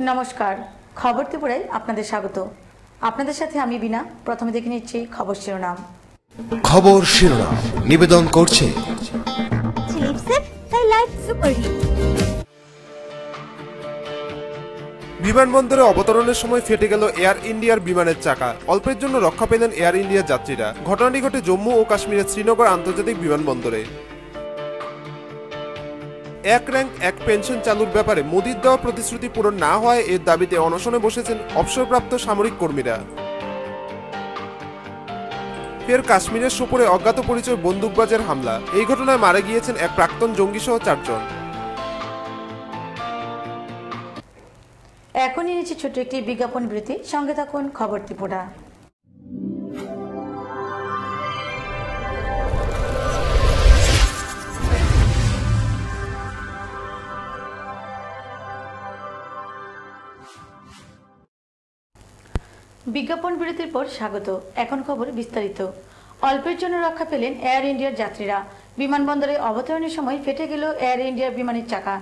নমস্কার, খবর ত্রিপুরায় আপনাদের স্বাগত। আপনাদের সাথে আমি বিনা। প্রথমে দেখে নিচ্ছি খবর শিরোনাম। নিবেদন করছে বিমানবন্দরে অবতরণের সময় ফেটে গেল এয়ার ইন্ডিয়ার বিমানের চাকা। অল্পের জন্য রক্ষা পেলেন এয়ার ইন্ডিয়ার যাত্রীরা। ঘটনাটি ঘটে জম্মু ও কাশ্মীরের শ্রীনগর আন্তর্জাতিক বিমানবন্দরে। এক র্যাঙ্ক এক পেনশন চালুর ব্যাপারে মোদির দেওয়া প্রতিশ্রুতি পূরণ না হওয়ায় এর দাবিতে অনশনে বসেছেন অবসরপ্রাপ্ত সামরিক কর্মীরা। ফের কাশ্মীরের সোপোরে অজ্ঞাত পরিচয় বন্দুকবাজের হামলা। এই ঘটনায় মারা গিয়েছেন এক প্রাক্তন জঙ্গি সহ 4 জন। এখনই নিচ্ছে ছোট্ট একটি বিজ্ঞাপন বিরতি। সঙ্গে থাকুন খবর ত্রিপুরা। বিজ্ঞাপন বিরতির পর স্বাগত। এখন খবর বিস্তারিত। অল্পের জন্য রক্ষা পেলেন এয়ার ইন্ডিয়ার যাত্রীরা। বিমানবন্দরে অবতরণের সময় ফেটে গেল এয়ার ইন্ডিয়ার বিমানের চাকা।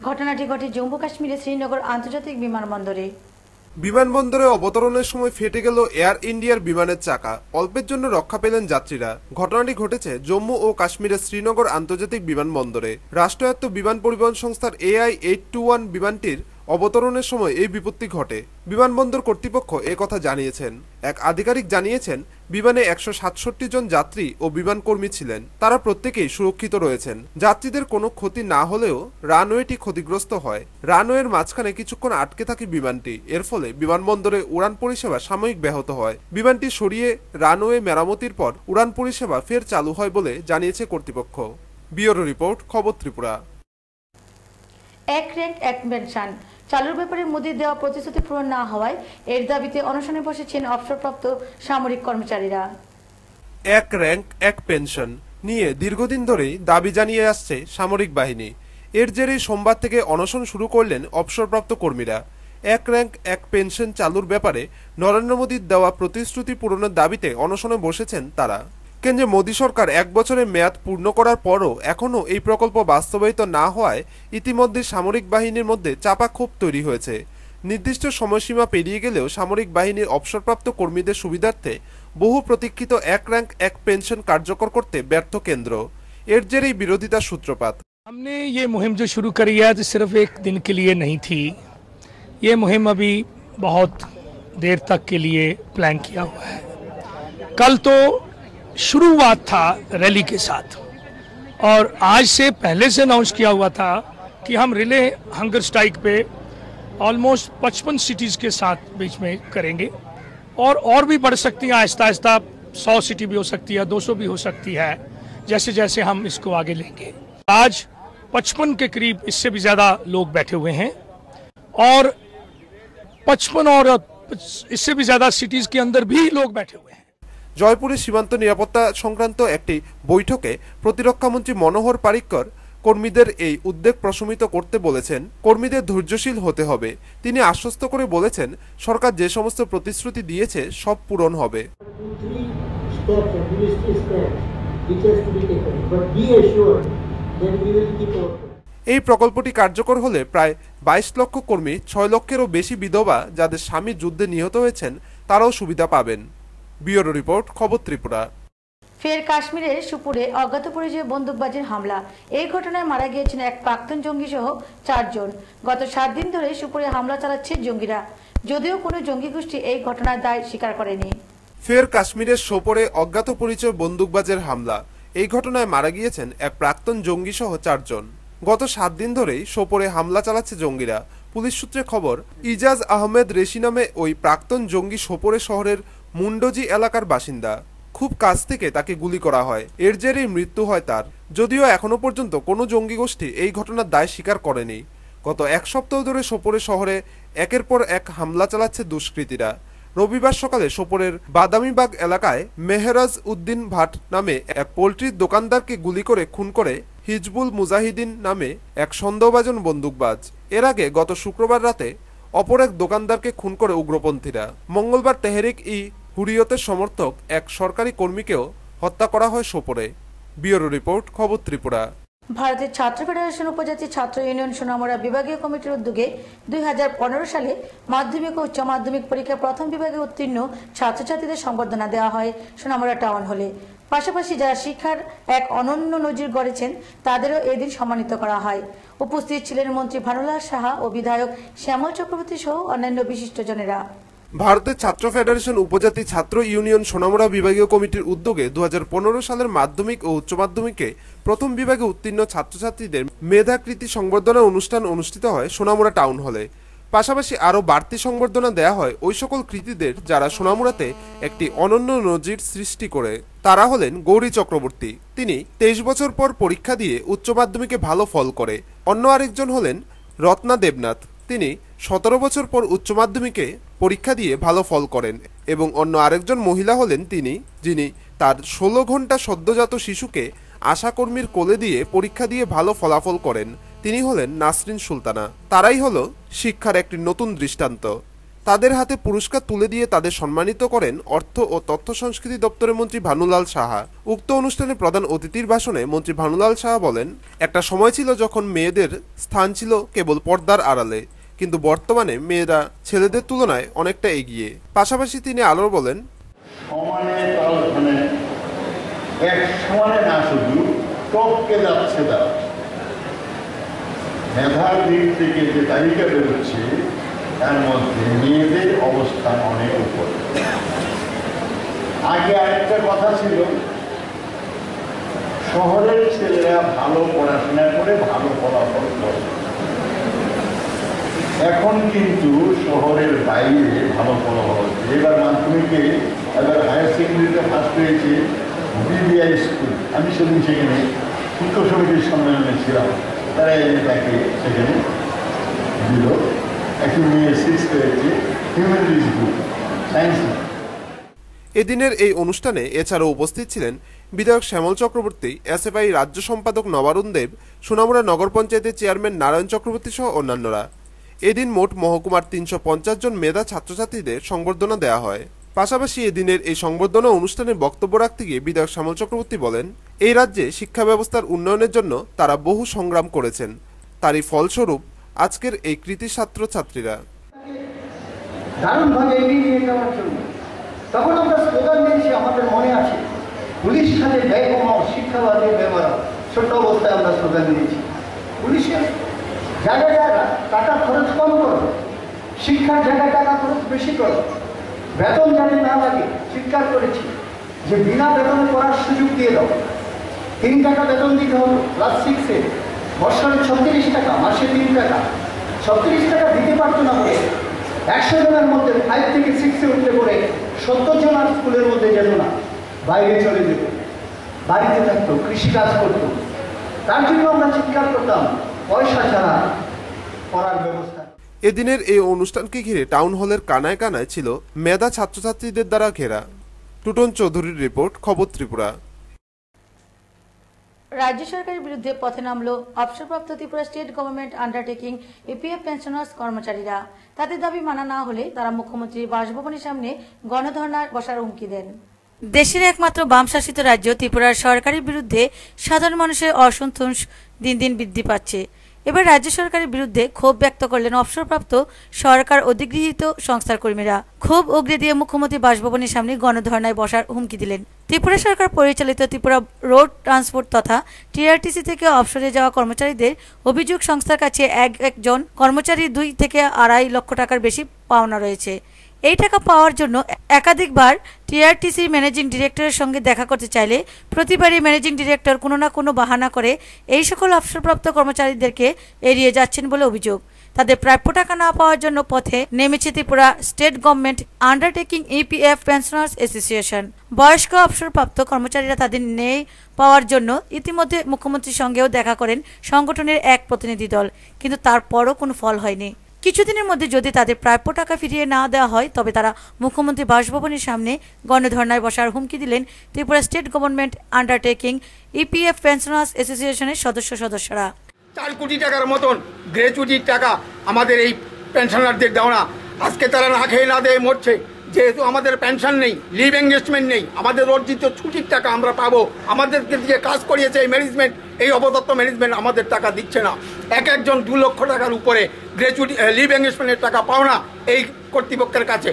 ঘটনাটি ঘটে জম্মু কাশ্মীরের শ্রীনগর আন্তর্জাতিক বিমানবন্দরে। বিমানবন্দরে অবতরণের সময় ফেটে গেল এয়ার ইন্ডিয়ার বিমানের চাকা। অল্পের জন্য রক্ষা পেলেন যাত্রীরা। ঘটনাটি ঘটেছে জম্মু ও কাশ্মীরের শ্রীনগর আন্তর্জাতিক বিমানবন্দরে। রাষ্ট্রায়ত্ত বিমান পরিবহন সংস্থার AI-821 বিমানটির অবতরণের সময় এই বিপত্তি ঘটে। বিমানবন্দর কর্তৃপক্ষ কথা জানিয়েছেন। এক আধিকারিক জানিয়েছেন, বিমানে 167 জন যাত্রী ও বিমান কর্মী ছিলেন। তারা প্রত্যেকেই সুরক্ষিত রয়েছেন। যাত্রীদের কোনো ক্ষতি না হলেও রানওয়েটি ক্ষতিগ্রস্ত হয়। রানওয়ের মাঝখানে কিছুক্ষণ আটকে থাকে বিমানটি। এর ফলে বিমানবন্দরে উড়ান পরিষেবা সাময়িক ব্যাহত হয়। বিমানটি সরিয়ে রানওয়ে মেরামতির পর উড়ান পরিষেবা ফের চালু হয় বলে জানিয়েছে কর্তৃপক্ষ। ব্যুরো রিপোর্ট, খবর ত্রিপুরা। এক র্যাঙ্ক এক পেনশন চালুর ব্যাপারে মোদির দেওয়া প্রতিশ্রুতি পূরণ না হওয়ায় এর দাবিতে অনশনে বসেছেন অবসরপ্রাপ্ত সামরিক কর্মচারীরা। এক র্যাঙ্ক এক পেনশন নিয়ে দীর্ঘদিন ধরেই দাবি জানিয়ে আসছে সামরিক বাহিনী। এর জেরেই সোমবার থেকে অনশন শুরু করলেন অবসরপ্রাপ্ত কর্মীরা। এক র্যাঙ্ক এক পেনশন চালুর ব্যাপারে নরেন্দ্র মোদির দেওয়া প্রতিশ্রুতি পূরণের দাবিতে অনশনে বসেছেন তারা। কেন্দ্রে মোদী সরকার 1 বছরের মেয়াদ পূর্ণ করার পরও এখনও এই প্রকল্প বাস্তবায়িত না হওয়ায় ইতিমধ্যে সামরিক বাহিনীর মধ্যে চাপা ক্ষোভ তৈরি হয়েছে। নির্দিষ্ট সময়সীমা পেরিয়ে গেলেও সামরিক বাহিনীর অবসরপ্রাপ্ত কর্মীদের সুবিধার্থে বহু প্রতীক্ষিত এক র্যাঙ্ক এক পেনশন কার্যকর করতে ব্যর্থ কেন্দ্র। এর জেরেই বিরোধিতার সূত্রপাত। हमने ये मुहिम जो शुरू करी है तो सिर्फ एक दिन के लिए नहीं थी। ये मुहिम अभी बहुत देर तक के लिए प्लान किया हुआ है। कल तो शुरुआत था रैली के साथ और आज से पहले से अनाउंस किया हुआ था कि हम रिले हंगर स्ट्राइक पे ऑलमोस्ट 55 सिटीज़ के साथ बीच में करेंगे और भी बढ़ सकती है। आहिस्ता आहिस्ता 100 सिटी भी हो सकती है, 200 भी हो सकती है, जैसे जैसे हम इसको आगे लेंगे। आज 55 के करीब, इससे भी ज़्यादा लोग बैठे हुए हैं और 55 और इससे भी ज़्यादा सिटीज़ के अंदर भी लोग बैठे हुए हैं। জয়পুরে সীমান্ত নিরাপত্তা সংক্রান্ত একটি বৈঠকে প্রতিরক্ষামন্ত্রী মনোহর পারিক্কর কর্মীদের এই উদ্বেগ প্রশমিত করতে বলেছেন, কর্মীদের ধৈর্যশীল হতে হবে। তিনি আশ্বস্ত করে বলেছেন, সরকার যে সমস্ত প্রতিশ্রুতি দিয়েছে সব পূরণ হবে। এই প্রকল্পটি কার্যকর হলে প্রায় 22 লক্ষ কর্মী, 6 লক্ষেরও বেশি বিধবা যাদের স্বামী যুদ্ধে নিহত হয়েছেন তারাও সুবিধা পাবেন। ব্যুরো রিপোর্ট, খবর ত্রিপুরা। ফের কাশ্মীরের সুপুরে অজ্ঞাত পরিচয় বন্দুকবাজের হামলা। এই ঘটনায় মারা গিয়েছেন এক প্রাক্তন জঙ্গি সহ 4 জন। গত 7 দিন ধরে সুপুরে হামলা চালাচ্ছে জঙ্গিরা, যদিও কোনো জঙ্গি গোষ্ঠী এই ঘটনার দায় স্বীকার করেনি। ফের কাশ্মীরের সোপোরে অজ্ঞাত পরিচয় বন্দুকবাজের হামলা। এই ঘটনায় মারা গিয়েছেন এক প্রাক্তন জঙ্গি সহ 4 জন। গত 7 দিন ধরেই সোপোরে হামলা চালাচ্ছে জঙ্গিরা। পুলিশ সূত্রে খবর, ইজাজ আহমেদ রেশি নামে ওই প্রাক্তন জঙ্গি সোপোরে শহরের মুন্ডজি এলাকার বাসিন্দা। খুব কাছ থেকে তাকে গুলি করা হয়। এর জেরেই মৃত্যু হয় তার। যদিও এখনো পর্যন্ত কোনো জঙ্গি গোষ্ঠী এই ঘটনার দায় স্বীকার করেনি। গত 1 সপ্তাহ ধরে সোপোরে শহরে একের পর এক হামলা চালাচ্ছে দুষ্কৃতীরা। রবিবার সকালে সোপোরের বাদামিবাগ এলাকায় মেহরাজ উদ্দিন ভাট নামে এক পোল্ট্রির দোকানদারকে গুলি করে খুন করে হিজবুল মুজাহিদিন নামে এক সন্দেহভাজন বন্দুকবাজ। এর আগে গত শুক্রবার রাতে অপর এক দোকানদারকে খুন করে উগ্রপন্থীরা। মঙ্গলবার তেহরিক-ই-হুরিয়তের সমর্থক এক সরকারি কর্মীকেও হত্যা করা হয় সোপোরে। ব্যুরো রিপোর্ট, খবর ত্রিপুরা। ভারতের ছাত্র ফেডারেশন উপজাতি ছাত্র ইউনিয়ন সোনামুড়া বিভাগীয় কমিটির উদ্যোগে 2015 সালে মাধ্যমিক ও উচ্চ মাধ্যমিক পরীক্ষায় প্রথম বিভাগে উত্তীর্ণ ছাত্রছাত্রীদের সংবর্ধনা দেওয়া হয় সোনামুড়া টাউন হলে। পাশাপাশি যারা শিক্ষার এক অনন্য নজির গড়েছেন তাদেরও এদিন সম্মানিত করা হয়। উপস্থিত ছিলেন মন্ত্রী ভানুলাল সাহা ও বিধায়ক শ্যামল চক্রবর্তী সহ অন্যান্য বিশিষ্টজনেরা। ভারতের ছাত্র ফেডারেশন উপজাতি ছাত্র ইউনিয়ন সোনামুড়া বিভাগীয় কমিটির উদ্যোগে 2015 সালের মাধ্যমিক ও উচ্চ মাধ্যমিকে প্রথম বিভাগে উত্তীর্ণ ছাত্রছাত্রীদের মেধাকৃতি সংবর্ধনা অনুষ্ঠান অনুষ্ঠিত হয় সোনামুড়া টাউন হলে। পাশাপাশি আরও বাড়তি সংবর্ধনা দেয়া হয় ওই সকল কৃতীদের যারা সোনামুড়াতে একটি অনন্য নজির সৃষ্টি করে। তারা হলেন গৌরী চক্রবর্তী, তিনি 23 বছর পর পরীক্ষা দিয়ে উচ্চ মাধ্যমিকে ভালো ফল করে। অন্য আরেকজন হলেন রত্না দেবনাথ, তিনি 17 বছর পর উচ্চ মাধ্যমিকে পরীক্ষা দিয়ে ভালো ফল করেন। এবং অন্য আরেকজন মহিলা হলেন তিনি, যিনি তার 16 ঘন্টা সদ্যজাত শিশুকে আশাকর্মীর কোলে দিয়ে পরীক্ষা দিয়ে ভালো ফলাফল করেন। তিনি হলেন নাসরিন সুলতানা। তারাই হলো শিক্ষার একটি নতুন দৃষ্টান্ত। তাদের হাতে পুরস্কার তুলে দিয়ে তাদের সম্মানিত করেন অর্থ ও তথ্য সংস্কৃতি দপ্তরের মন্ত্রী ভানুলাল সাহা। উক্ত অনুষ্ঠানে প্রধান অতিথির ভাষণে মন্ত্রী ভানুলাল সাহা বলেন, একটা সময় ছিল যখন মেয়েদের স্থান ছিল কেবল পর্দার আড়ালে, কিন্তু বর্তমানে মেয়েরা ছেলেদের তুলনায় অনেকটা এগিয়ে। পাশাপাশি তিনি আরও বলেন, সমানে না শুধু টপকে যাচ্ছে তারা, মেধার দিক থেকে যে তালিকা বেরোচ্ছে তার মধ্যে মেয়েদের অবস্থান অনেক উপরে। আগে আরেকটা কথা ছিল, শহরের ছেলেরা ভালো পড়াশোনা করে ভালো ফলাফল করে। এখন কিন্তু শহরের বাইরে ভালো ফলাফল হচ্ছে। এবার মাধ্যমিকে, এবার হায়ার সেকেন্ডারিতে ফার্স্ট হয়েছে বিবিআই স্কুল। আমি সেদিন সেখানে শিক্ষক সমিতির সম্মেলনে ছিলাম, তারা এনে তাকে সেখানে দিল। একটি মেয়ে 6 হয়েছে হিউম্যানিটিজ গ্রুপ, সায়েন্স। এদিনের এই অনুষ্ঠানে এছাড়াও উপস্থিত ছিলেন বিধায়ক শ্যামল চক্রবর্তী, এসএফআই রাজ্য সম্পাদক নবারুণ দেব, সোনামুড়া নগর পঞ্চায়েতের চেয়ারম্যান নারায়ণ চক্রবর্তী সহ অন্যান্যরা। এদিন মোট মহকুমার 350 জন মেধা ছাত্রছাত্রীদের সংবর্ধনা দেওয়া হয়। পাশাপাশি এদিনের এই সংবর্ধনা অনুষ্ঠানে বক্তব্য রাখতে গিয়ে বিধায়ক শ্যামল চক্রবর্তী বলেন, এই রাজ্যে শিক্ষা ব্যবস্থার উন্নয়নের জন্য তারা বহু সংগ্রাম করেছেন, তারই ফলস্বরূপ আজকের এই কৃতি ছাত্রছাত্রীরা। দারুণভাবে এগিয়ে নিয়ে যাওয়ার জন্য তখন আমরা স্লোগান দিয়েছি, আমাদের মনে আছে, পুলিশ খাতে ব্যয় কমাও, শিক্ষাবাদে ব্যবহার। ছোট অবস্থায় আমরা স্লোগান দিয়েছি, পুলিশের জায়গায় জায়গা টাকা খরচ কম করো, শিক্ষার জায়গায় টাকা খরচ বেশি করো, বেতন যাতে না লাগে চিৎকার করেছি যে বিনা বেতনে পড়ার সুযোগ দিয়ে দাও। 3 টাকা বেতন দিতে হতো ক্লাস 6-এ, বছরে 36 টাকা, মাসে 3 টাকা। 36 টাকা দিতে পারতো না বলে 100 জনের মধ্যে 5 থেকে 6-এ উঠতে পড়ে 70 জন আর স্কুলের মধ্যে যেত না, বাইরে চলে যেত, বাড়িতে থাকতো, কৃষিকাজ করতো। তার জন্য আমরা চিৎকার করতাম, পয়সা ছাড়া পড়ার ব্যবস্থা। এদিনের এই অনুষ্ঠানকে ঘিরে টাউন হলের কানায় কানায় ছিল মেধা ছাত্রছাত্রীদের দ্বারা ঘেরা। টুটন চৌধুরীর রিপোর্ট, খবর ত্রিপুরা। রাজ্য সরকারের বিরুদ্ধে পথে নামল অবসরপ্রাপ্ত Tripura state government undertaking EPF pensioners কর্মচারীরা। তাদের দাবি মানা না হলে তারা মুখ্যমন্ত্রী বাসভবনের সামনে গণধর্নায় বসার হুমকি দেন। দেশের একমাত্র বাম শাসিত রাজ্য ত্রিপুরার সরকারের বিরুদ্ধে সাধারণ মানুষের অসন্তোষ দিন দিন বৃদ্ধি পাচ্ছে। এবার রাজ্য সরকারের বিরুদ্ধে ক্ষোভ ব্যক্ত করলেন অবসরপ্রাপ্ত সরকার অধিগৃহীত সংস্থার কর্মীরা। ক্ষোভ উগরে দিয়ে মুখ্যমন্ত্রী বাসভবনের সামনে গণধর্নায় বসার হুমকি দিলেন। ত্রিপুরা সরকার পরিচালিত ত্রিপুরা রোড ট্রান্সপোর্ট তথা টিআরটিসি থেকে অবসরে যাওয়া কর্মচারীদের অভিযোগ সংস্থার কাছে একজন কর্মচারী 2 থেকে 2.5 লক্ষ টাকার বেশি পাওনা রয়েছে। এই টাকা পাওয়ার জন্য একাধিকবার টিআরটিসির ম্যানেজিং ডিরেক্টরের সঙ্গে দেখা করতে চাইলে প্রতিবারই ম্যানেজিং ডিরেক্টর কোনো না কোনো বাহানা করে এই সকল অবসরপ্রাপ্ত কর্মচারীদেরকে এড়িয়ে যাচ্ছেন বলে অভিযোগ। তাদের প্রাপ্য টাকা না পাওয়ার জন্য পথে নেমেছে Tripura state government undertaking EPF pensioners association. বয়স্ক অবসরপ্রাপ্ত কর্মচারীরা তাদের ন্যায় পাওয়ার জন্য ইতিমধ্যে মুখ্যমন্ত্রীর সঙ্গেও দেখা করেন সংগঠনের এক প্রতিনিধি দল, কিন্তু তারপরও কোনো ফল হয়নি। কিছুদিনের মধ্যে যদি তাদের প্রাপ্য টাকা ফিরিয়ে না দেওয়া হয় তবে তারা মুখ্যমন্ত্রী বাসভবনের সামনে গণধর্নায় বসার হুমকি দিলেন Tripura state government undertaking EPF pensioners অ্যাসোসিয়েশনের সদস্যরা। 4 কোটি টাকার মতন গ্র্যাচুইটির টাকা আমাদের এই পেনশনারদের দেওয়া না। আজকে তারা না খেয়ে না দিয়ে মরছে, যেহেতু আমাদের পেনশন নেই, লিভ এঙ্গেজমেন্ট নেই, আমাদের অর্জিত ছুটির টাকা আমরা পাবো। আমাদেরকে যে কাজ করিয়েছে এই ম্যানেজমেন্ট, এই অপদত্ত ম্যানেজমেন্ট আমাদের টাকা দিচ্ছে না। একজন 2 লক্ষ টাকার উপরে গ্র্যাচুইটি লিভ এঙ্গেজমেন্টের টাকা পাও না এই কর্তৃপক্ষের কাছে।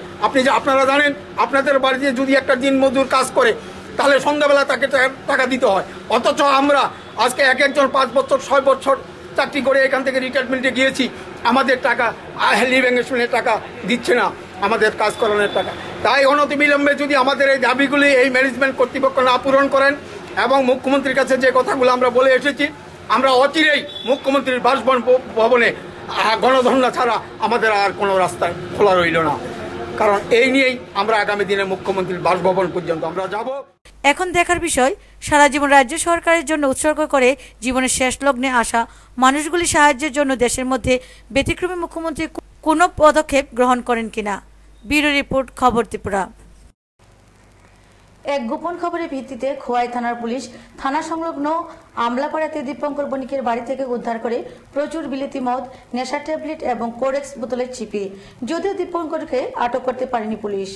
আপনারা জানেন, আপনাদের বাড়িতে যদি একটা দিন মজুর কাজ করে তাহলে সন্ধ্যাবেলা তাকে টাকা দিতে হয়, অথচ আমরা আজকে একজন 5 বছর 6 বছর চাকরি করে এখান থেকে রিটায়ারমেন্টে গিয়েছি, আমাদের টাকা লিভ এঙ্গেজমেন্টের টাকা দিচ্ছে না, আমাদের কাজ করানোর টাকা। তাই অনতিবিলম্বে যদি আমাদের এই দাবিগুলি এই ম্যানেজমেন্ট কর্তৃপক্ষ না পূরণ করেন এবং মুখ্যমন্ত্রীর কাছে যে কথাগুলো আমরা বলে এসেছি, আমরা অচিরেই মুখ্যমন্ত্রীর বাসভবনে গণধর্ণা ছাড়া আমাদের আর কোনো রাস্তা খোলা রইল না। কারণ এই নিয়েই আমরা আগামী দিনে মুখ্যমন্ত্রীর বাসভবন পর্যন্ত আমরা যাব। এখন দেখার বিষয়, সারা জীবন রাজ্য সরকারের জন্য উৎসর্গ করে জীবনের শেষ লগ্নে আসা মানুষগুলি সাহায্যের জন্য দেশের মধ্যে ব্যতিক্রমী মুখ্যমন্ত্রী কোনো পদক্ষেপ গ্রহণ করেন কিনা। ব্যুরো রিপোর্ট, খবর ত্রিপুরা। এক গোপন খবরের ভিত্তিতে খোয়াই থানার পুলিশ থানা সংলগ্ন আমলাপাড়াতে দীপঙ্কর বণিকের বাড়ি থেকে উদ্ধার করে প্রচুর বিলেতি মদ, নেশা ট্যাবলেট এবং কোরেক্স বোতলের চিপি। যদিও দীপঙ্করকে আটক করতে পারেনি পুলিশ।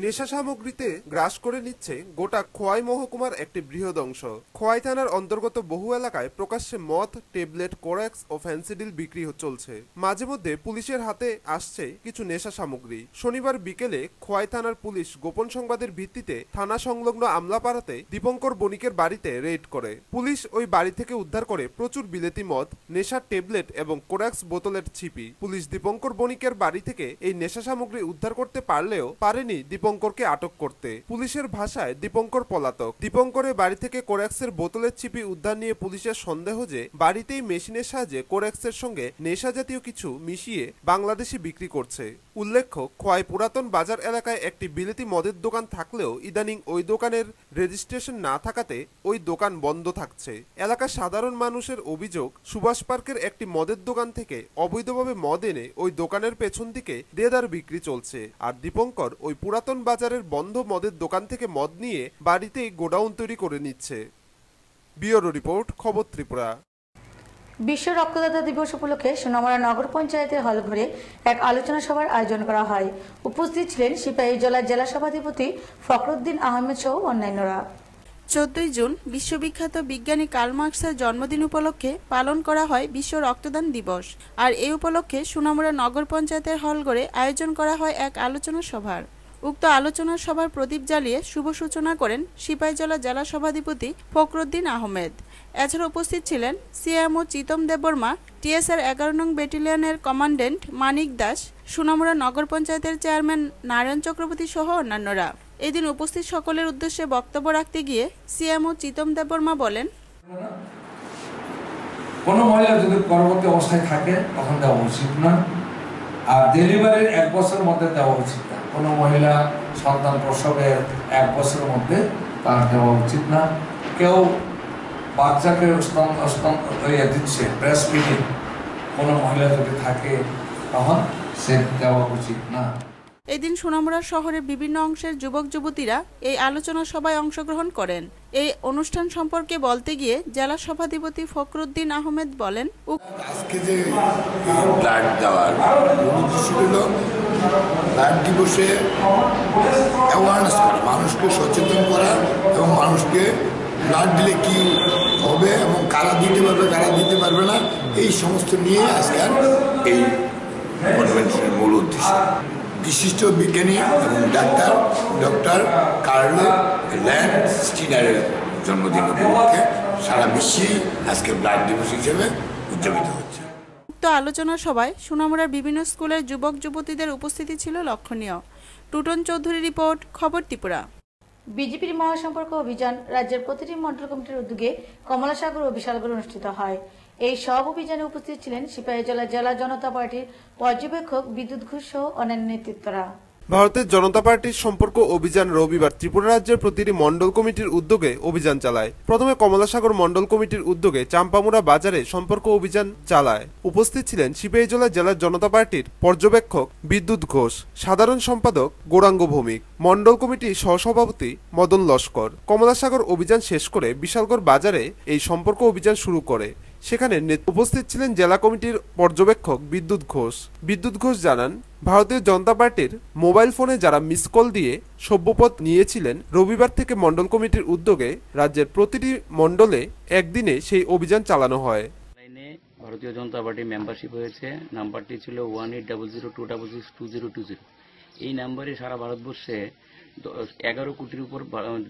নেশা সামগ্রীতে গ্রাস করে নিচ্ছে গোটা খোয়াই মহকুমার একটি বৃহৎ অংশ। খোয়াই থানার অন্তর্গত বহু এলাকায় প্রকাশ্যে মদ, ট্যাবলেট, কোরেক্স ও ফ্যান্সিডিল বিক্রি চলছে। মাঝে মধ্যে পুলিশের হাতে আসছে কিছু নেশা সামগ্রী। শনিবার বিকেলে খোয়াই থানার পুলিশ গোপন সংবাদের ভিত্তিতে থানা সংলগ্ন আমলাপাড়াতে দীপঙ্কর বণিকের বাড়িতে রেড করে। পুলিশ ওই বাড়ি থেকে উদ্ধার করে প্রচুর বিলেতি মদ, নেশার ট্যাবলেট এবং কোরেক্স বোতলের ছিপি। পুলিশ দীপঙ্কর বণিকের বাড়ি থেকে এই নেশা সামগ্রী উদ্ধার করতে পারলেও পারেনি দীপঙ্করকে আটক করতে। পুলিশের ভাষায় দীপঙ্কর পলাতক। দীপঙ্করের বাড়ি থেকে কোরেক্সের বোতলের চিপি উদ্ধার নিয়ে পুলিশের সন্দেহ যে বাড়িতেই মেশিনের সাহায্যে কোরেক্সের সঙ্গে নেশা জাতীয় কিছু মিশিয়ে বাংলাদেশে বিক্রি করছে। উল্লেখ্য, খোয়াই পুরাতন বাজার এলাকায় একটি বিলেতি মদের দোকান থাকলেও ইদানিং ওই দোকানের রেজিস্ট্রেশন না থাকাতে ওই দোকান বন্ধ থাকছে। এলাকার সাধারণ মানুষের অভিযোগ, সুভাষ পার্কের একটি মদের দোকান থেকে অবৈধভাবে মদ এনে ওই দোকানের পেছন দিকে দেদার বিক্রি চলছে। আর দীপঙ্কর ওই পুরাতন বাজারের বন্ধ মদের দোকান থেকে মদ নিয়ে বাড়িতেই গোডাউন তৈরি করে নিচ্ছে। ব্যুরো রিপোর্ট, খবর ত্রিপুরা। বিশ্ব রক্তদাতা দিবস উপলক্ষে সোনামুড়া নগর পঞ্চায়েতের হল ঘরে এক আলোচনা সভার আয়োজন করা হয়। উপস্থিত ছিলেন সিপাহীজলা জেলা সভাধিপতি ফখরুদ্দিন আহমেদ সহ অন্যান্যরা। 14 জুন বিশ্ববিখ্যাত বিজ্ঞানী কার্ল মার্কসের জন্মদিন উপলক্ষে পালন করা হয় বিশ্ব রক্তদান দিবস। আর এই উপলক্ষে সোনামুড়া নগর পঞ্চায়েতের হল ঘরে আয়োজন করা হয় এক আলোচনা সভার। উক্ত আলোচনা সভার প্রদীপ জ্বালিয়ে শুভ সূচনা করেন সিপাহীজলা জেলা সভাধিপতি ফখরুদ্দিন আহমেদ। এছাড়া উপস্থিত ছিলেন সিএমও চিতম দেববর্মা, টিএসআর 11 নং ব্যাটালিয়নের কমান্ড্যান্ট মানিক দাস, সোনামুড়া নগর পঞ্চায়েতের চেয়ারম্যান নারায়ণ চক্রবর্তী সহ অন্যান্যরা। এদিন উপস্থিত সকলের উদ্দেশ্যে বক্তব্য রাখতে গিয়ে সিএমও চিতম দেববর্মা বলেন, কোনো মহিলা যদি গর্ভবতী অবস্থায় থাকে তখন দেওয়া উচিত না, আর ডেলিভারির 1 বছরের মধ্যে দেওয়া উচিত না। কোনো মহিলা সন্তান প্রসবের 1 বছরের মধ্যে তার দেওয়া উচিত না। কেউ বাচ্চাকে দিচ্ছে ব্রেস্ট ফিডিং, কোনো মহিলা যদি থাকে তখন সে দেওয়া উচিত না। এদিন সোনামুড়া শহরের বিভিন্ন অংশের যুবক যুবতীরা এই আলোচনা সভায় অংশগ্রহণ করেন। এই অনুষ্ঠান সম্পর্কে বলতে গিয়ে জেলা সভাধিপতি ফখরুদ্দিন আহমেদ বলেন, আজকে যে ব্লাড দেওয়ার উদ্দেশ্য হলো ব্লাড দিবসে অ্যাওয়ারনেস করা, মানুষকে সচেতন করা এবং মানুষকে ব্লাড দিলে কি হবে এবং কারা দিতে পারবে কারা দিতে পারবে না, এই সমস্ত নিয়ে আজকের এই কনভেনশনের মূল উদ্দেশ্য। বিশিষ্ট বিজ্ঞানী এবং ডক্টর কার্ল ল্যান্ডস্টিনারের জন্মদিন উপলক্ষে সারা বিশ্বেই আজকে ব্লাড দিবস হিসেবে উদযাপিত হচ্ছে। উক্ত আলোচনা সভায় সোনামুড়ার বিভিন্ন স্কুলের যুবক যুবতীদের উপস্থিতি ছিল লক্ষণীয়। টুটন চৌধুরী রিপোর্ট, খবর ত্রিপুরা। বিজেপির মহাসম্পর্ক অভিযান রাজ্যের প্রতিটি মন্ডল কমিটির উদ্যোগে কমলাসাগর ও বিশালগড়ে অনুষ্ঠিত হয়। এই সব অভিযানে উপস্থিত ছিলেন সিপাহীজলা জেলা জনতা পার্টির পর্যবেক্ষক বিদ্যুৎ ঘোষ সহ অন্যান্য নেতৃত্বরা। ভারতের জনতা পার্টির সম্পর্ক অভিযান রবিবার ত্রিপুরা রাজ্যের প্রতিটি মন্ডল কমিটির উদ্যোগে অভিযান চালায়। প্রথমে কমলাসাগর মন্ডল কমিটির উদ্যোগে চাম্পামুড়া বাজারে সম্পর্ক অভিযান চালায়। উপস্থিত ছিলেন সিপাহীজলা জেলার জনতা পার্টির পর্যবেক্ষক বিদ্যুৎ ঘোষ, সাধারণ সম্পাদক গৌরাঙ্গ ভৌমিক, মন্ডল কমিটির সহসভাপতি মদন লস্কর। কমলাসাগর অভিযান শেষ করে বিশালগড় বাজারে এই সম্পর্ক অভিযান শুরু করে। সেখানে উপস্থিত ছিলেন জেলা কমিটির পর্যবেক্ষক বিদ্যুৎ ঘোষ জানান, ভারতীয় জনতা পার্টির মোবাইল ফোনে যারা মিস কল দিয়ে সভ্যপদ নিয়েছিলেন, রবিবার থেকে মণ্ডল কমিটির উদ্যোগে রাজ্যের প্রতিটি মণ্ডলে একদিনে সেই অভিযান চালানো হয়। ভারতীয় জনতা পার্টির মেম্বারশিপ হয়েছে, নাম্বারটি ছিল 180026622020। এই নাম্বারে সারা ভারতবর্ষে 11 কোটির উপর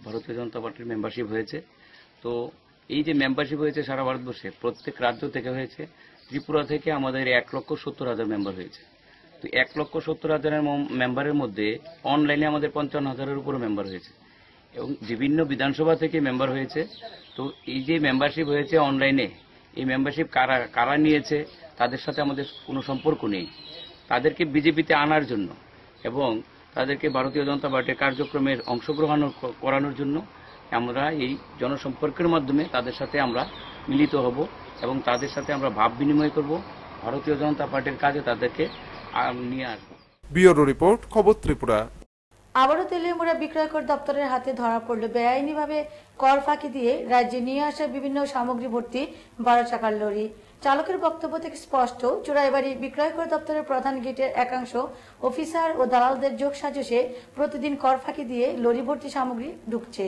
ভারতীয় জনতা পার্টির মেম্বারশিপ হয়েছে। তো এই যে মেম্বারশিপ হয়েছে সারা ভারতবর্ষে প্রত্যেক রাজ্য থেকে হয়েছে। ত্রিপুরা থেকে আমাদের 1,70,000 মেম্বার হয়েছে। তো 1,70,000 মেম্বারের মধ্যে অনলাইনে আমাদের 55,000-এর উপরে মেম্বার হয়েছে এবং বিভিন্ন বিধানসভা থেকে মেম্বার হয়েছে। তো এই যে মেম্বারশিপ হয়েছে অনলাইনে, এই মেম্বারশিপ কারা নিয়েছে তাদের সাথে আমাদের কোনো সম্পর্ক নেই। তাদেরকে বিজেপিতে আনার জন্য এবং তাদেরকে ভারতীয় জনতা পার্টির কার্যক্রমের অংশগ্রহণ করানোর জন্য আমরা এই জনসম্পর্কের মাধ্যমে তাদের সাথে আমরা মিলিত হব এবং তাদের সাথে আমরা ভাব বিনিময় করব। ভারতীয় জনতা পার্টির কাজে তাদেরকে নিয়ে আসব। ব্যুরো রিপোর্ট, খবর ত্রিপুরা। আবারও তেলিয়ামুড়া বিক্রয়কর দপ্তরের হাতে ধরা পড়ল বেআইনিভাবে কর ফাঁকি দিয়ে রাজ্যে নিয়ে আসা বিভিন্ন সামগ্রী ভর্তি 12 চাকার লরি। চালকের বক্তব্য থেকে স্পষ্ট, চুরাইবাড়ি বিক্রয়কর দপ্তরের প্রধান গেটের একাংশ অফিসার ও দালালদের যোগসাজশে প্রতিদিন কর ফাঁকি দিয়ে লরি ভর্তি সামগ্রী ঢুকছে।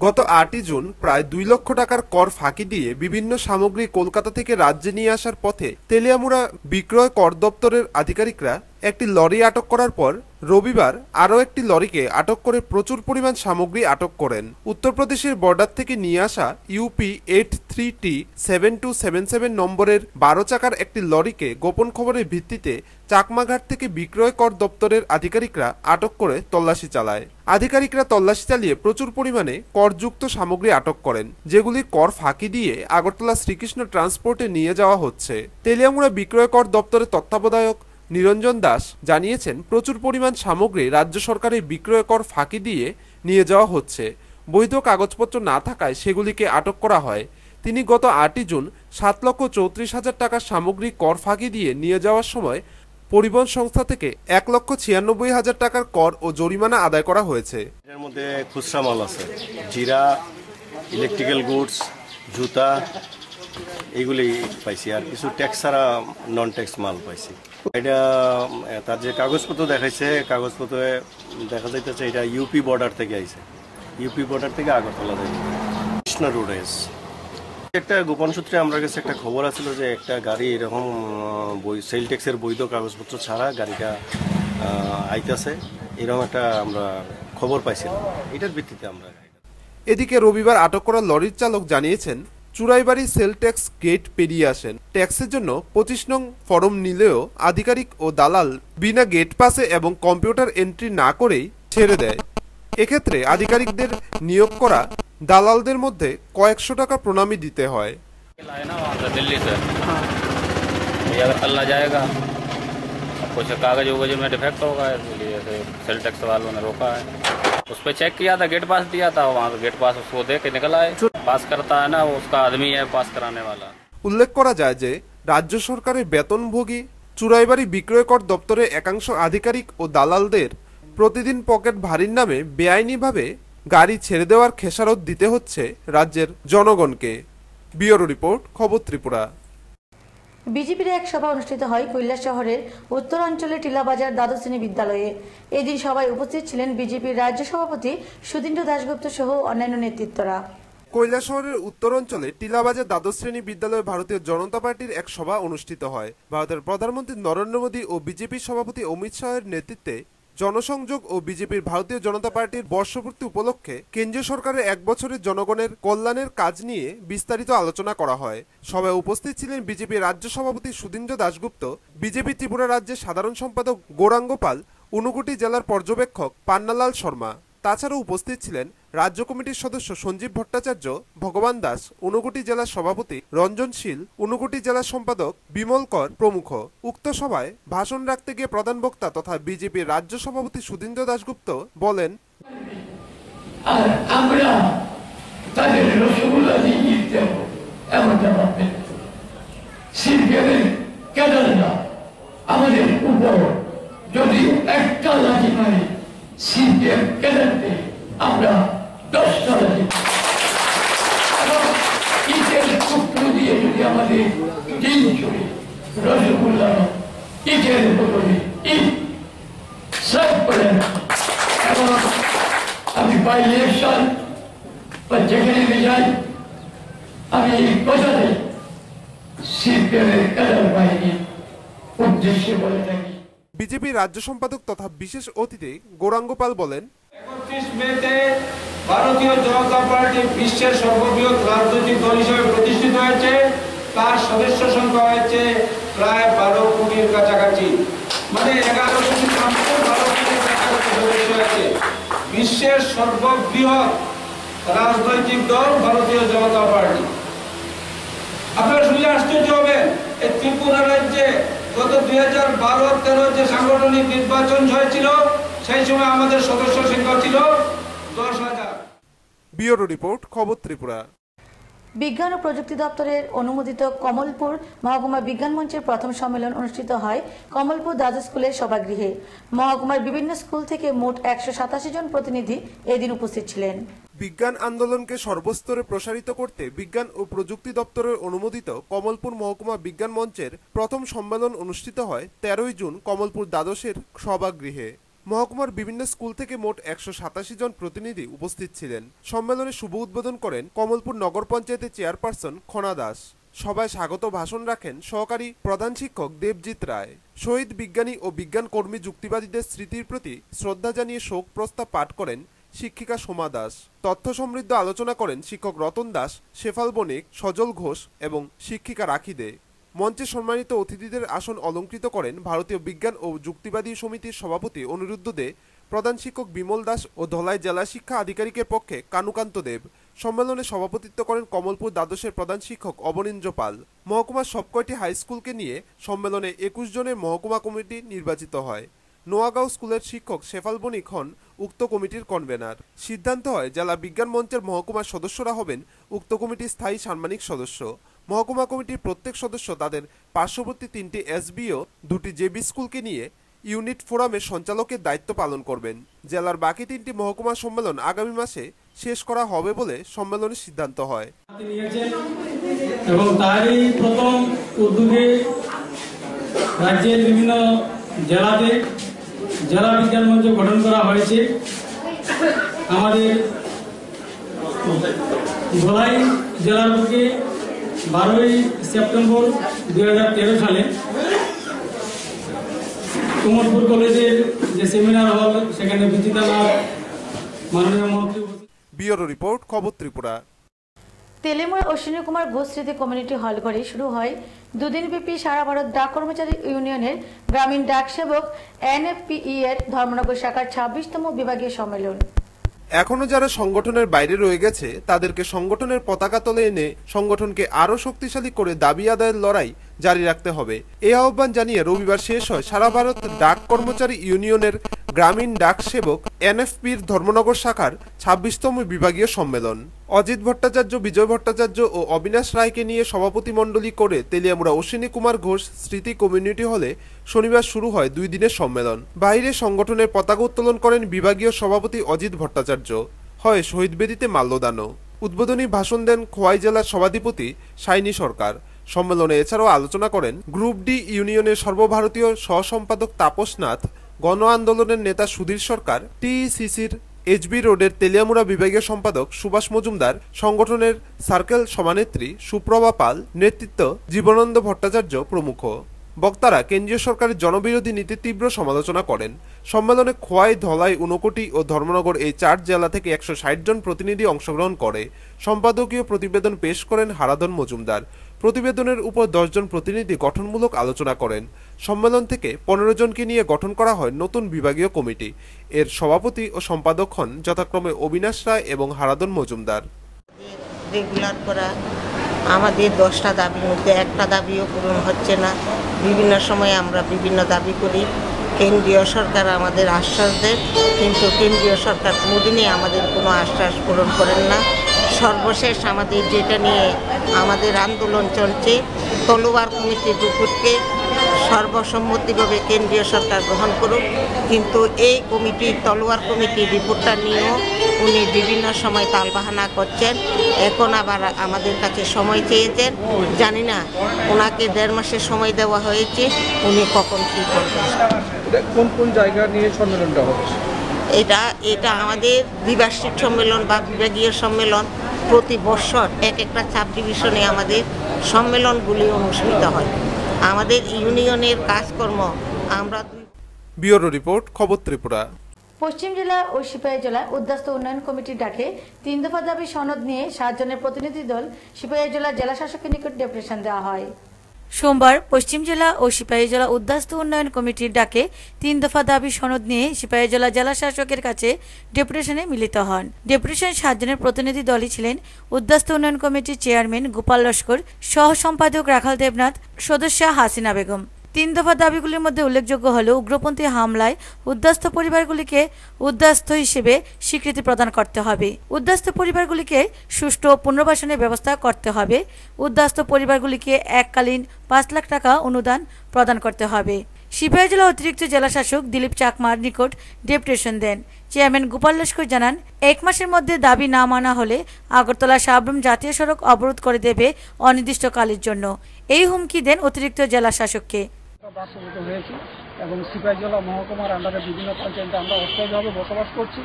গত 8 জুন প্রায় 2 লক্ষ টাকার কর ফাঁকি দিয়ে বিভিন্ন সামগ্রী কলকাতা থেকে রাজ্যে নিয়ে আসার পথে তেলিয়ামুড়া বিক্রয় কর দপ্তরের আধিকারিকরা একটি লরি আটক করার পর রবিবার আরও একটি লরিকে আটক করে প্রচুর পরিমাণ সামগ্রী আটক করেন। উত্তরপ্রদেশের বর্ডার থেকে নিয়ে আসা UP 83T7277 নম্বরের 12 চাকার একটি লরিকে গোপন খবরের ভিত্তিতে চাকমাঘাট থেকে বিক্রয় কর দপ্তরের আধিকারিকরা আটক করে তল্লাশি চালায়। আধিকারিকরা তল্লাশি চালিয়ে প্রচুর পরিমাণে করযুক্ত সামগ্রী আটক করেন, যেগুলি কর ফাঁকি দিয়ে আগরতলা শ্রীকৃষ্ণ ট্রান্সপোর্টে নিয়ে যাওয়া হচ্ছে। তেলিয়ামুড়া বিক্রয় কর দপ্তরের তত্ত্বাবধায়ক নিরঞ্জন দাস জানিয়েছেন, প্রচুর পরিমাণ সামগ্রী রাজ্য সরকারের বিক্রয় কর ফাঁকি দিয়ে নিয়ে যাওয়া হচ্ছে। বৈধ কাগজপত্র না থাকায় সেগুলিকে আটক করা হয়। তিনি গত 8 জুন 7,34,000 টাকার সামগ্রী কর ফাঁকি দিয়ে নিয়ে যাওয়ার সময় পরিবহন সংস্থা থেকে 1,96,000 টাকার কর ও জরিমানা আদায় করা হয়েছে। এর মধ্যে খুচরা মাল আছে, জিরা, ইলেকট্রিক্যাল গুডস, জুতা, এইগুলি পাইছি। আর কিছু ট্যাক্স ছাড়া নন ট্যাক্স মাল পাইছি। এটা তার যে কাগজপত্র দেখাইছে, কাগজপত্রে দেখা যাইতেছে এটা UP বর্ডার থেকে আইছে। UP বর্ডার থেকে আগরতলা থেকে কৃষ্ণা রোড এসে একটা গোপন সূত্রে আমরা কাছে একটা খবর আছিল যে একটা গাড়ি এরকম সেল ট্যাক্সের বৈধ কাগজপত্র ছাড়া গাড়িটা আইতেছে, এরকম একটা আমরা খবর পাইছিলাম। এটার ভিত্তিতে আমরা। এদিকে রবিবার আটক করা লরির চালক জানিয়েছেন, চুরাইবাড়ি সেল ট্যাক্স গেট পেরিয়ে আসেন। ট্যাক্সের জন্য 25 নং ফর্ম নিলেও আধিকারিক ও দালাল বিনা গেট পাসে এবং কম্পিউটার এন্ট্রি না করেই ছেড়ে দেয়। এক্ষেত্রে আধিকারিকদের নিয়োগ করা দালালদের মধ্যে কয়েকশো টাকা প্রণামী দিতে হয়। दिल्ली से अगरतला जाएगा, कुछ कागज वगज में डिफेक्ट होगा, इसलिए सेल टैक्स वालों ने रोका है। उस पर चेक किया था, गेट पास दिया था, वहाँ गेट पास उसको दे के निकल आए। पास करता है ना, वो उसका आदमी है पास कराने वाला। উল্লেখ করা যায় যে রাজ্য সরকারের বেতনভোগী চুরাইবাড়ি বিক্রয় কর দপ্তরের একাংশ আধিকারিক ও দালালদের প্রতিদিন পকেট ভারীর নামে বেআইনিভাবে গাড়ি ছেড়ে দেওয়ার খেসারত দিতে হচ্ছে রাজ্যের জনগণকে। ব্যুরো রিপোর্ট, খবর ত্রিপুরা। বিজেপির এক সভা অনুষ্ঠিত হয় কৈলাস শহরের উত্তরাঞ্চলের টিলাবাজার দ্বাদশ শ্রেণী বিদ্যালয়ে। এদিন সভায় উপস্থিত ছিলেন বিজেপির রাজ্য সভাপতি সুদীন্দ্র দাশগুপ্ত সহ অন্যান্য নেতৃত্বরা। কৈলাসহরের উত্তরাঞ্চলে টিলাবাজার দ্বাদশ শ্রেণী বিদ্যালয়ে ভারতীয় জনতা পার্টির এক সভা অনুষ্ঠিত হয়। ভারতের প্রধানমন্ত্রী নরেন্দ্র মোদী ও বিজেপির সভাপতি অমিত শাহের নেতৃত্বে জনসংযোগ ও বিজেপির ভারতীয় জনতা পার্টির বর্ষপূর্তি উপলক্ষে কেন্দ্রীয় সরকারের 1 বছরের জনগণের কল্যাণের কাজ নিয়ে বিস্তারিত আলোচনা করা হয়। সভায় উপস্থিত ছিলেন বিজেপির রাজ্য সভাপতি সুদীন্দ্র দাশগুপ্ত, বিজেপি ত্রিপুরা রাজ্যের সাধারণ সম্পাদক গৌরাঙ্গ পাল, ঊনকোটি জেলার পর্যবেক্ষক পান্নালাল শর্মা। তাছাড়াও উপস্থিত ছিলেন রাজ্য কমিটির সদস্য সঞ্জীব ভট্টাচার্য, ভগবান দাস, ঊনকোটি জেলার সভাপতি রঞ্জন শীল, ঊনকোটি জেলার সম্পাদক বিমল কর প্রমুখ। উক্ত সভায় ভাষণ রাখতে গিয়ে প্রধান বক্তা তথা বিজেপির রাজ্য সভাপতি সুদীন্দ্র দাশগুপ্ত বলেন, আমাদের উপর যদি একটা লাঠি মারি সিপিএম কেন্দ্রে আমরা 10টা লাঠি ইটের টুকরো দিয়ে যদি আমাদের দিন চুরি রসগোল্লা ইটের বদলে ইট সার্ভ করেন এবং আমি বাই ইলেকশন বা যেখানে যাই আমি এই কথাটাই সিপিএমের ক্যাডার বাহিনীর উদ্দেশ্যে বলে থাকি। বিজেপি রাজ্য সম্পাদক তথা বিশেষ অতিথি গৌরাঙ্গ পাল বলেন, 31 মেতে ভারতীয় জনতা পার্টি বিশ্বের সর্ববৃহৎ রাজনৈতিক দল হিসেবে প্রতিষ্ঠিত হয়েছে। তার সদস্য সংখ্যা হয়েছে প্রায় 12 কোটির কাছাকাছি, মানে 11 কোটি 12 কোটির কাছাকাছি সদস্য আছে। বিশ্বের সর্ববৃহৎ রাজনৈতিক দল ভারতীয় জনতা পার্টি। আপনারা শুনলে আশ্চর্য হবেন, এই ত্রিপুরা রাজ্যে গত 2012-13 যে সাংগঠনিক নির্বাচন হয়েছিল সেই সময় আমাদের সদস্য সংখ্যা ছিল 10,000। ব্যুরো রিপোর্ট, খবর ত্রিপুরা। বিজ্ঞান ও প্রযুক্তি দপ্তরের অনুমোদিত কমলপুর মহকুমা বিজ্ঞান মঞ্চের প্রথম সম্মেলন অনুষ্ঠিত হয় কমলপুর দাদু স্কুলের সভাগৃহে। মহকুমার বিভিন্ন স্কুল থেকে মোট 187 জন প্রতিনিধি এদিন উপস্থিত ছিলেন। বিজ্ঞান আন্দোলনকে সর্বস্তরে প্রসারিত করতে বিজ্ঞান ও প্রযুক্তি দপ্তরের অনুমোদিত কমলপুর মহকুমা বিজ্ঞান মঞ্চের প্রথম সম্মেলন অনুষ্ঠিত হয় 13 জুন কমলপুর দ্বাদশের সভাগৃহে। মহকুমার বিভিন্ন স্কুল থেকে মোট 187 জন প্রতিনিধি উপস্থিত ছিলেন। সম্মেলনে শুভ উদ্বোধন করেন কমলপুর নগর পঞ্চায়েতের চেয়ারপারসন খনা দাস। সভায় স্বাগত ভাষণ রাখেন সহকারী প্রধান শিক্ষক দেবজিৎ রায়। শহীদ বিজ্ঞানী ও বিজ্ঞান কর্মী যুক্তিবাদীদের স্মৃতির প্রতি শ্রদ্ধা জানিয়ে শোক প্রস্তাব পাঠ করেন শিক্ষিকা সোমা দাস। তথ্য সমৃদ্ধ আলোচনা করেন শিক্ষক রতন দাস, শেফাল বণিক, সজল ঘোষ এবং শিক্ষিকা রাখি দে। মঞ্চে সম্মানিত অতিথিদের আসন অলঙ্কৃত করেন ভারতীয় বিজ্ঞান ও যুক্তিবাদী সমিতির সভাপতি অনিরুদ্ধ দে, প্রধান শিক্ষক বিমল দাস ও ধলাই জেলা শিক্ষা আধিকারিকের পক্ষে কানুকান্ত দেব। সম্মেলনে সভাপতিত্ব করেন কমলপুর দ্বাদশের প্রধান শিক্ষক অবনীন্দ্র পাল। মহকুমার সবকয়টি হাই স্কুলকে নিয়ে সম্মেলনে 21 জনের মহকুমা কমিটি নির্বাচিত হয়। নোয়াগাঁও স্কুলের শিক্ষক শেফাল বণিক হন উক্ত কমিটির কনভেনার। সিদ্ধান্ত হয় জেলা বিজ্ঞান মঞ্চের মহকুমার সদস্যরা হবেন উক্ত কমিটির স্থায়ী সাম্মানিক সদস্য। মহকুমা কমিটির প্রত্যেক সদস্য তাদের পার্শ্ববর্তী 3টি এসবিও, 2টি জেবি স্কুলকে নিয়ে ইউনিট ফোরামের সঞ্চালকের দায়িত্ব পালন করবেন। জেলার বাকি 3টি মহকুমা সম্মেলন আগামী মাসে শেষ করা হবে বলে সম্মেলনে সিদ্ধান্ত হয়। এবং তারই প্রথম উদ্যোগে রাজ্যের বিভিন্ন জেলাতে জেলা বিজ্ঞান মঞ্চ গঠন করা হয়েছে। আমাদের ধলাই জেলার বুকে 12ই সেপ্টেম্বর 2013 সালে কমলপুর কলেজের যে সেমিনার হল সেখানে বিচিত্রনাথ মাননীয় মন্ত্রী। ব্যুরো রিপোর্ট, খবর ত্রিপুরা। তেলেমুড়া অশ্বিনী কুমার ঘোষ স্মৃতি কমিউনিটি হল ঘরে শুরু হয় দুদিনব্যাপী সারা ভারত ডাক কর্মচারী ইউনিয়নের গ্রামীণ ডাক সেবক NFPE এর ধর্মনগর শাখার 26তম বিভাগীয় সম্মেলন। এখনো যারা সংগঠনের বাইরে রয়ে গেছে তাদেরকে সংগঠনের পতাকা তলে এনে সংগঠনকে আরো শক্তিশালী করে দাবি আদায়ের লড়াই জারি রাখতে হবে। এই আহ্বান জানিয়ে রবিবার শেষ হয় সারা ভারত ডাক কর্মচারী ইউনিয়নের গ্রামীণ ডাক সেবক NFPর ধর্মনগর শাখার 26তম বিভাগীয় সম্মেলন। অজিত ভট্টাচার্য, বিজয় ভট্টাচার্য ও অবিনাশ রায়কে নিয়ে সভাপতি মণ্ডলী করে তেলিয়ামুড়া অশ্বিনী কুমার ঘোষ স্মৃতি কমিউনিটি হলে শনিবার শুরু হয় 2 দিনের সম্মেলন। বাইরে সংগঠনের পতাকা উত্তোলন করেন বিভাগীয় সভাপতি অজিত ভট্টাচার্য। হয় শহীদ বেদিতে মাল্যদানও। উদ্বোধনী ভাষণ দেন খোয়াই জেলার সভাধিপতি সাইনি সরকার। সম্মেলনে এছাড়াও আলোচনা করেন গ্রুপ ডি ইউনিয়নের সর্বভারতীয় সহসম্পাদক তাপস নাথ, গণ আন্দোলনের নেতা সুধীর সরকার, TECCর HB রোডের তেলিয়ামুড়া বিভাগীয় সম্পাদক সুভাষ মজুমদার, সংগঠনের সার্কেল সভানেত্রী সুপ্রভা পাল, নেতৃত্ব জীবনানন্দ ভট্টাচার্য প্রমুখ। বক্তারা কেন্দ্রীয় সরকারের জনবিরোধী নীতির তীব্র সমালোচনা করেন। সম্মেলনে খোয়াই, ধলাই, ঊনকোটি ও ধর্মনগর এই 4 জেলা থেকে 160 জন প্রতিনিধি অংশগ্রহণ করে। সম্পাদকীয় প্রতিবেদন পেশ করেন হারাধন মজুমদার। প্রতিবেদনের উপর 10 জন প্রতিনিধি গঠনমূলক আলোচনা করেন। সম্মেলন থেকে 15 জনকে নিয়ে গঠন করা হয় নতুন বিভাগীয় কমিটি। এর সভাপতি ও সম্পাদক হন যথাক্রমে অবিনাশ রায় এবং হারাধন মজুমদার। রেগুলার করা আমাদের 10টা দাবির মধ্যে একটা দাবিও পূরণ হচ্ছে না। বিভিন্ন সময়ে আমরা বিভিন্ন দাবি করি, কেন্দ্রীয় সরকার আমাদের আশ্বাস দেয়, কিন্তু কেন্দ্রীয় সরকার কোনোদিনই আমাদের কোনো আশ্বাস পূরণ করেন না। সর্বশেষ আমাদের যেটা নিয়ে আমাদের আন্দোলন চলছে, তলোয়ার কমিটির রিপোর্টকে সর্বসম্মতিভাবে কেন্দ্রীয় সরকার গ্রহণ করুক। কিন্তু এই তলোয়ার কমিটির রিপোর্টটা নিয়েও উনি বিভিন্ন সময় তালবাহানা করছেন। এখন আবার আমাদের কাছে সময় চেয়েছেন, জানি না ওনাকে 1.5 মাসের সময় দেওয়া হয়েছে, উনি কখন কী করবেন। কোন কোন জায়গা নিয়ে সম্মেলনটা হচ্ছে? এটা আমাদের দ্বিবার্ষিক সম্মেলন বা বিভাগীয় সম্মেলন। প্রতি বছর একটা সাব ডিভিশনে আমাদের সম্মেলনগুলি অনুষ্ঠিত হয়। আমাদের ইউনিয়নের কাজকর্ম আমরা। ব্যুরো রিপোর্ট, খবর ত্রিপুরা। পশ্চিম জেলা ও সিপাহী জেলা উদ্বাস্তু উন্নয়ন কমিটির ডাকে 3 দফা দাবি সনদ নিয়ে 7 জনের প্রতিনিধি দল সিপাহী জেলা জেলা শাসকের নিকট ডেপুটেশন দেওয়া হয়। সোমবার পশ্চিম জেলা ও সিপাহী জেলা উদ্বাস্তু উন্নয়ন কমিটির ডাকে 3 দফা দাবি সনদ নিয়ে সিপাহী জেলা জেলা শাসকের কাছে ডেপুটেশনে মিলিত হন। ডেপুটেশন 7 জনের প্রতিনিধি দলই ছিলেন উদ্বাস্তু উন্নয়ন কমিটির চেয়ারম্যান গোপাল লস্কর, সহ সম্পাদক রাখাল দেবনাথ, সদস্য হাসিনা বেগম। 3 দফা দাবিগুলির মধ্যে উল্লেখযোগ্য হল উগ্রপন্থী হামলায় উদ্বাস্তু পরিবারগুলিকে উদ্বাস্তু হিসেবে স্বীকৃতি প্রদান করতে হবে, উদ্বাস্তু পরিবারগুলিকে সুষ্ঠু পুনর্বাসনের ব্যবস্থা করতে হবে, উদ্বাস্তু পরিবারগুলিকে এককালীন 5 লাখ টাকা অনুদান প্রদান করতে হবে। সিপাহী জেলা অতিরিক্ত জেলা শাসক দিলীপ চাকমার নিকট ডেপুটেশন দেন। চেয়ারম্যান গোপাল লস্কর জানান, 1 মাসের মধ্যে দাবি না মানা হলে আগরতলা সাবরুম জাতীয় সড়ক অবরোধ করে দেবে অনির্দিষ্টকালের জন্য। এই হুমকি দেন অতিরিক্ত জেলা শাসককে। বাস্তবিত হয়েছি এবং সিপাহী জেলা মহকুমার আন্ডারে বিভিন্ন পঞ্চায়েতে আমরা অস্থায়ীভাবে বসবাস করছি।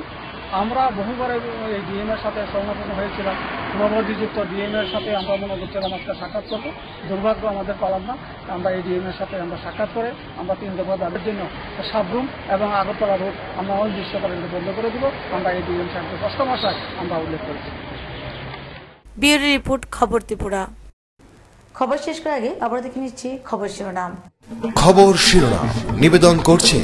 আমরা বহুবার এই ডিএমের সাথে সংগঠন হয়েছিলাম, নবনিযুক্ত ডিএমের সাথে আমরা মনে করছিলাম একটা সাক্ষাৎ করবো। দুর্ভাগ্য আমাদের পালাম না, আমরা এই ডিএমের সাথে আমরা সাক্ষাৎ করে আমরা 3 দফা দাবির জন্য সাবরুম এবং আগরতলা রোড আমরা অনির্দিষ্টকালে বন্ধ করে দেবো। আমরা এই ডিএম সাহেবকে 1 মাসায় আমরা উল্লেখ করেছি। ব্যুরো রিপোর্ট, খবর ত্রিপুরা। খবর শেষ করার আগে আবার দেখে নিচ্ছি খবর শিরোনাম। খবর শিরোনাম নিবেদন করছে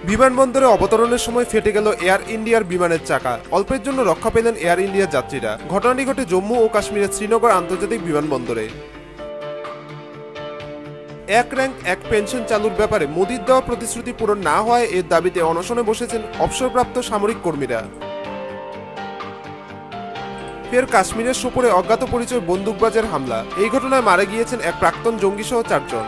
বিমানবন্দরে অবতরণের সময় ফেটে গেল এয়ার ইন্ডিয়ার বিমানের চাকা। অল্পের জন্য রক্ষা পেলেন এয়ার ইন্ডিয়ার যাত্রীরা। ঘটনাটি ঘটে জম্মু ও কাশ্মীরের শ্রীনগর আন্তর্জাতিক বিমানবন্দরে। 1 র্যাঙ্ক 1 পেনশন চালুর ব্যাপারে মোদির দেওয়া প্রতিশ্রুতি পূরণ না হওয়ায় এর দাবিতে অনশনে বসেছেন অবসরপ্রাপ্ত সামরিক কর্মীরা। ফের কাশ্মীরের সোপোরে অজ্ঞাত পরিচয় বন্দুকবাজের হামলা। এই ঘটনায় মারা গিয়েছেন এক প্রাক্তন জঙ্গি সহ 4 জন।